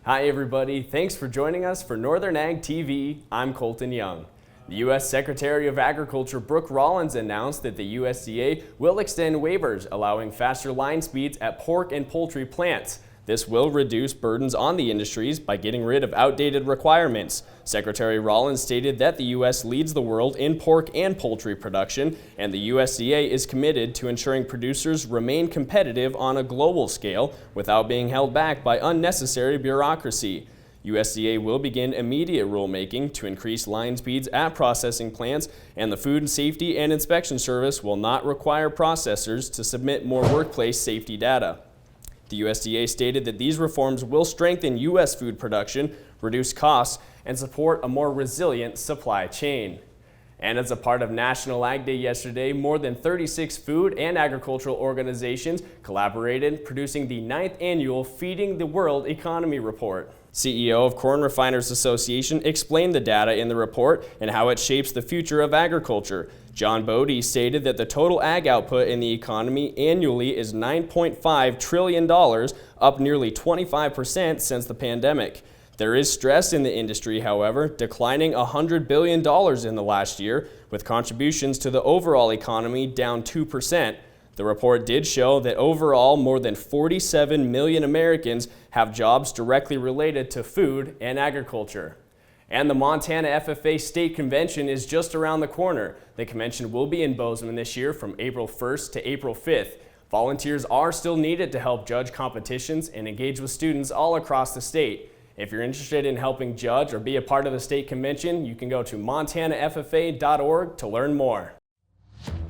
Hi everybody, thanks for joining us for Northern Ag TV. I'm Colton Young. The U.S. Secretary of Agriculture Brooke Rollins announced that the USDA will extend waivers allowing faster line speeds at pork and poultry plants. This will reduce burdens on the industries by getting rid of outdated requirements. Secretary Rollins stated that the U.S. leads the world in pork and poultry production, and the USDA is committed to ensuring producers remain competitive on a global scale without being held back by unnecessary bureaucracy. USDA will begin immediate rulemaking to increase line speeds at processing plants, and the Food Safety and Inspection Service will not require processors to submit more workplace safety data. The USDA stated that these reforms will strengthen U.S. food production, reduce costs, and support a more resilient supply chain. And as a part of National Ag Day yesterday, more than 36 food and agricultural organizations collaborated, producing the 9th annual Feeding the World Economy Report. CEO of Corn Refiners Association explained the data in the report and how it shapes the future of agriculture. John Bodie stated that the total ag output in the economy annually is $9.5 trillion, up nearly 25% since the pandemic. There is stress in the industry, however, declining $100 billion in the last year, with contributions to the overall economy down 2%. The report did show that overall more than 47 million Americans have jobs directly related to food and agriculture. And the Montana FFA State Convention is just around the corner. The convention will be in Bozeman this year from April 1st to April 5th. Volunteers are still needed to help judge competitions and engage with students all across the state. If you're interested in helping judge or be a part of the state convention, you can go to montanaffa.org to learn more.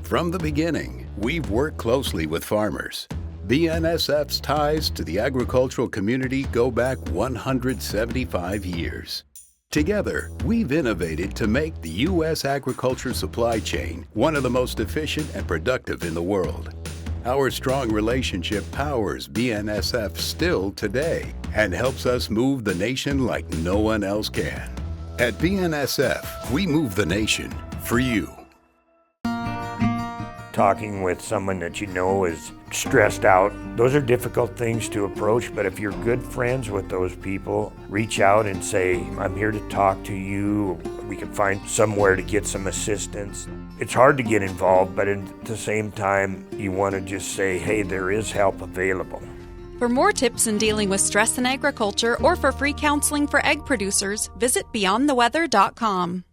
From the beginning, we've worked closely with farmers. BNSF's ties to the agricultural community go back 175 years. Together, we've innovated to make the U.S. agriculture supply chain one of the most efficient and productive in the world. Our strong relationship powers BNSF still today and helps us move the nation like no one else can. At BNSF, we move the nation for you. Talking with someone that you know is stressed out, those are difficult things to approach, but if you're good friends with those people, reach out and say, I'm here to talk to you. We can find somewhere to get some assistance. It's hard to get involved, but at the same time, you want to just say, hey, there is help available. For more tips in dealing with stress in agriculture or for free counseling for egg producers, visit beyondtheweather.com.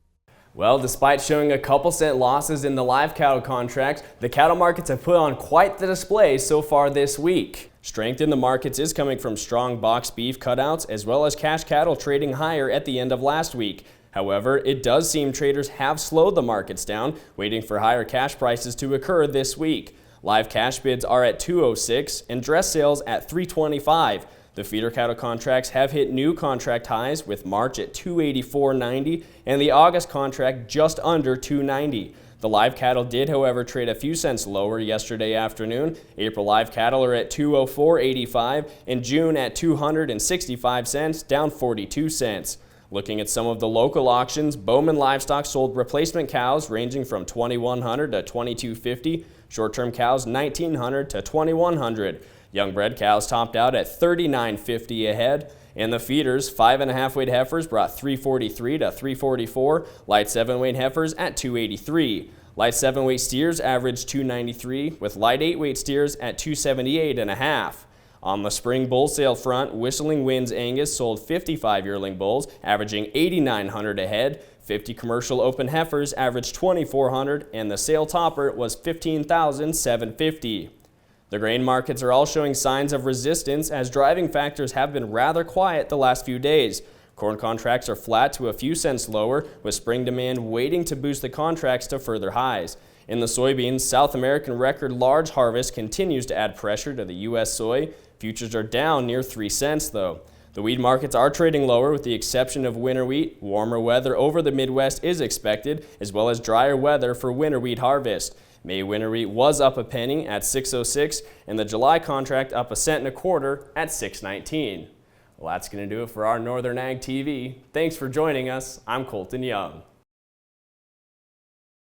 Well, despite showing a couple cent losses in the live cattle contracts, the cattle markets have put on quite the display so far this week. Strength in the markets is coming from strong box beef cutouts as well as cash cattle trading higher at the end of last week. However, it does seem traders have slowed the markets down, waiting for higher cash prices to occur this week. Live cash bids are at $206 and dress sales at $325. The feeder cattle contracts have hit new contract highs, with March at $284.90 and the August contract just under $290. The live cattle did, however, trade a few cents lower yesterday afternoon. April live cattle are at $204.85 and June at $265 cents, down 42 cents. Looking at some of the local auctions, Bowman Livestock sold replacement cows ranging from $2,100 to $2,250, short-term cows $1,900 to $2,100. Young bred cows topped out at $39.50 a head. In the feeders, 5.5 weight heifers brought $343 to $344, light 7 weight heifers at $283. Light 7 weight steers averaged $293, with light 8 weight steers at $278.5. On the spring bull sale front, Whistling Winds Angus sold 55 yearling bulls, averaging $8,900 a head. 50 commercial open heifers averaged $2,400, and the sale topper was $15,750. The grain markets are all showing signs of resistance as driving factors have been rather quiet the last few days. Corn contracts are flat to a few cents lower, with spring demand waiting to boost the contracts to further highs. In the soybeans, South American record large harvest continues to add pressure to the U.S. soy. Futures are down near 3 cents though. The wheat markets are trading lower with the exception of winter wheat. Warmer weather over the Midwest is expected, as well as drier weather for winter wheat harvest. May winter wheat was up a penny at $6.06 and the July contract up 1.25 cents at $6.19. Well, that's going to do it for our Northern Ag TV. Thanks for joining us. I'm Colton Young.